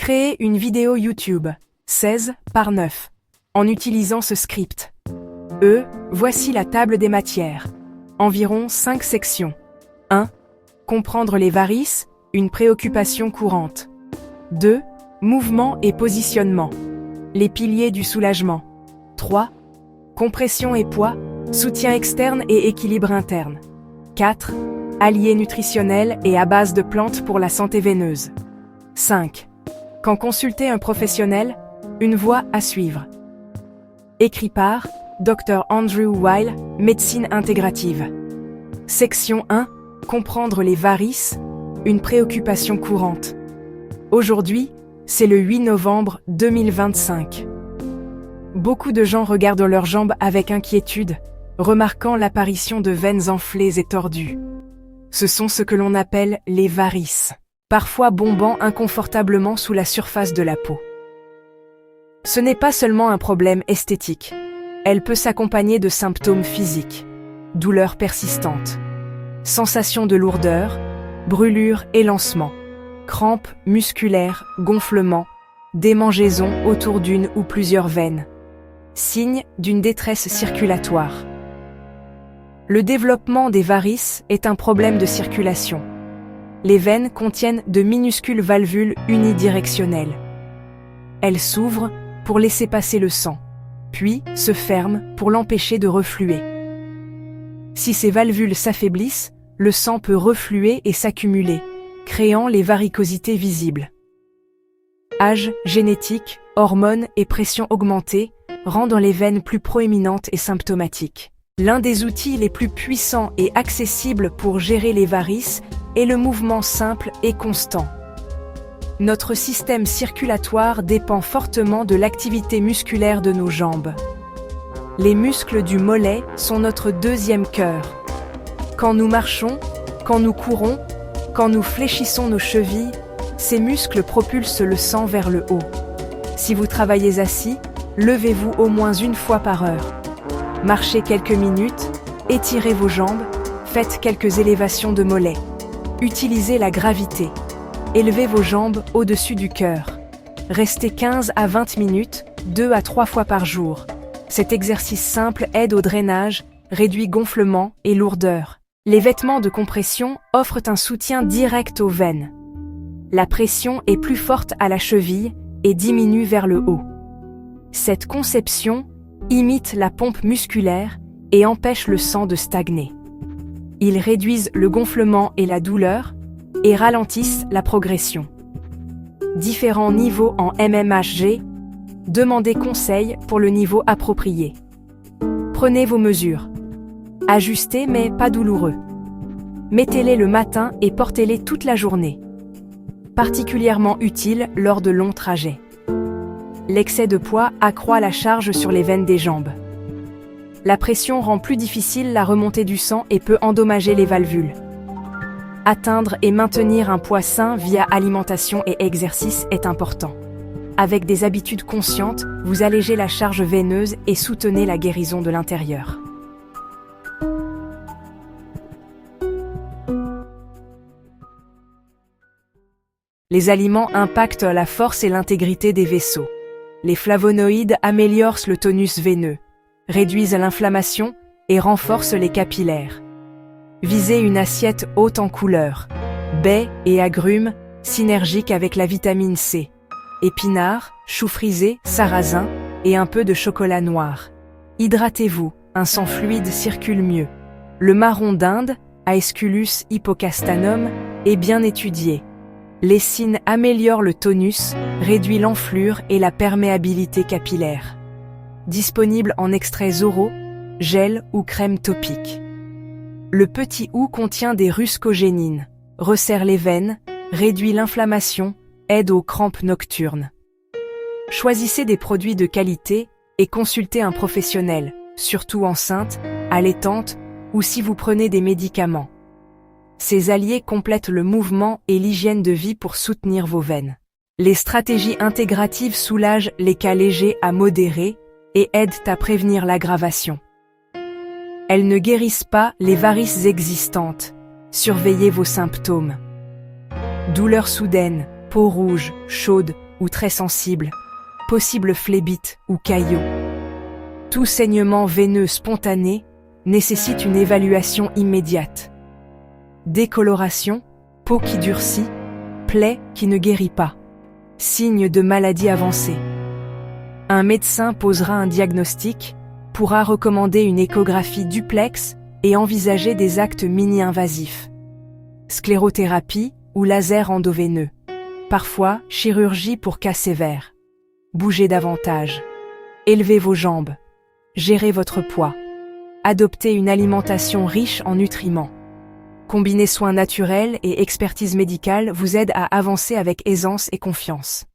Créez une vidéo YouTube, 16:9, en utilisant ce script. Voici la table des matières. Environ 5 sections. 1. Comprendre les varices, une préoccupation courante. 2. Mouvement et positionnement. Les piliers du soulagement. 3. Compression et poids, soutien externe et équilibre interne. 4. Alliés nutritionnels et à base de plantes pour la santé veineuse. 5. Quand consulter un professionnel, une voie à suivre. Écrit par Dr Andrew Weil, médecine intégrative. Section 1. Comprendre les varices, une préoccupation courante. Aujourd'hui, c'est le 8 novembre 2025. Beaucoup de gens regardent leurs jambes avec inquiétude, remarquant l'apparition de veines enflées et tordues. Ce sont ce que l'on appelle les varices, parfois bombant inconfortablement sous la surface de la peau. Ce n'est pas seulement un problème esthétique. Elle peut s'accompagner de symptômes physiques, douleurs persistantes, sensations de lourdeur, brûlures, élancements, crampes musculaires, gonflements, démangeaisons autour d'une ou plusieurs veines, signe d'une détresse circulatoire. Le développement des varices est un problème de circulation. Les veines contiennent de minuscules valvules unidirectionnelles. Elles s'ouvrent pour laisser passer le sang, puis se ferment pour l'empêcher de refluer. Si ces valvules s'affaiblissent, le sang peut refluer et s'accumuler, créant les varicosités visibles. Âge, génétique, hormones et pression augmentée rendent les veines plus proéminentes et symptomatiques. L'un des outils les plus puissants et accessibles pour gérer les varices est le mouvement simple et constant. Notre système circulatoire dépend fortement de l'activité musculaire de nos jambes. Les muscles du mollet sont notre deuxième cœur. Quand nous marchons, quand nous courons, quand nous fléchissons nos chevilles, ces muscles propulsent le sang vers le haut. Si vous travaillez assis, levez-vous au moins une fois par heure. Marchez quelques minutes, étirez vos jambes, faites quelques élévations de mollets. Utilisez la gravité. Élevez vos jambes au-dessus du cœur. Restez 15 à 20 minutes, 2 à 3 fois par jour. Cet exercice simple aide au drainage, réduit gonflement et lourdeur. Les vêtements de compression offrent un soutien direct aux veines. La pression est plus forte à la cheville et diminue vers le haut. Cette conception imite la pompe musculaire et empêche le sang de stagner. Ils réduisent le gonflement et la douleur et ralentissent la progression. Différents niveaux en MMHG, demandez conseil pour le niveau approprié. Prenez vos mesures. Ajustez mais pas douloureux. Mettez-les le matin et portez-les toute la journée. Particulièrement utile lors de longs trajets. L'excès de poids accroît la charge sur les veines des jambes. La pression rend plus difficile la remontée du sang et peut endommager les valvules. Atteindre et maintenir un poids sain via alimentation et exercice est important. Avec des habitudes conscientes, vous allégez la charge veineuse et soutenez la guérison de l'intérieur. Les aliments impactent la force et l'intégrité des vaisseaux. Les flavonoïdes améliorent le tonus veineux, réduisent l'inflammation et renforcent les capillaires. Visez une assiette haute en couleurs, baies et agrumes, synergiques avec la vitamine C, épinards, choux frisés, sarrasin et un peu de chocolat noir. Hydratez-vous, un sang fluide circule mieux. Le marron d'Inde, Aesculus hippocastanum, est bien étudié. L'écine améliore le tonus, réduit l'enflure et la perméabilité capillaire. Disponible en extraits oraux, gel ou crème topique. Le petit hou contient des ruscogénines, resserre les veines, réduit l'inflammation, aide aux crampes nocturnes. Choisissez des produits de qualité et consultez un professionnel, surtout enceinte, allaitante ou si vous prenez des médicaments. Ces alliés complètent le mouvement et l'hygiène de vie pour soutenir vos veines. Les stratégies intégratives soulagent les cas légers à modérés et aident à prévenir l'aggravation. Elles ne guérissent pas les varices existantes. Surveillez vos symptômes. Douleurs soudaines, Peau rouge, chaude ou très sensible. Possible phlébite ou caillot. Tout saignement veineux spontané nécessite une évaluation immédiate. Décoloration, peau qui durcit, plaie qui ne guérit pas. Signe de maladie avancée. Un médecin posera un diagnostic, pourra recommander une échographie duplex et envisager des actes mini-invasifs. Sclérothérapie ou laser endoveineux. Parfois, chirurgie pour cas sévères. Bougez davantage. Élevez vos jambes. Gérez votre poids. Adoptez une alimentation riche en nutriments. Combiner soins naturels et expertise médicale vous aide à avancer avec aisance et confiance.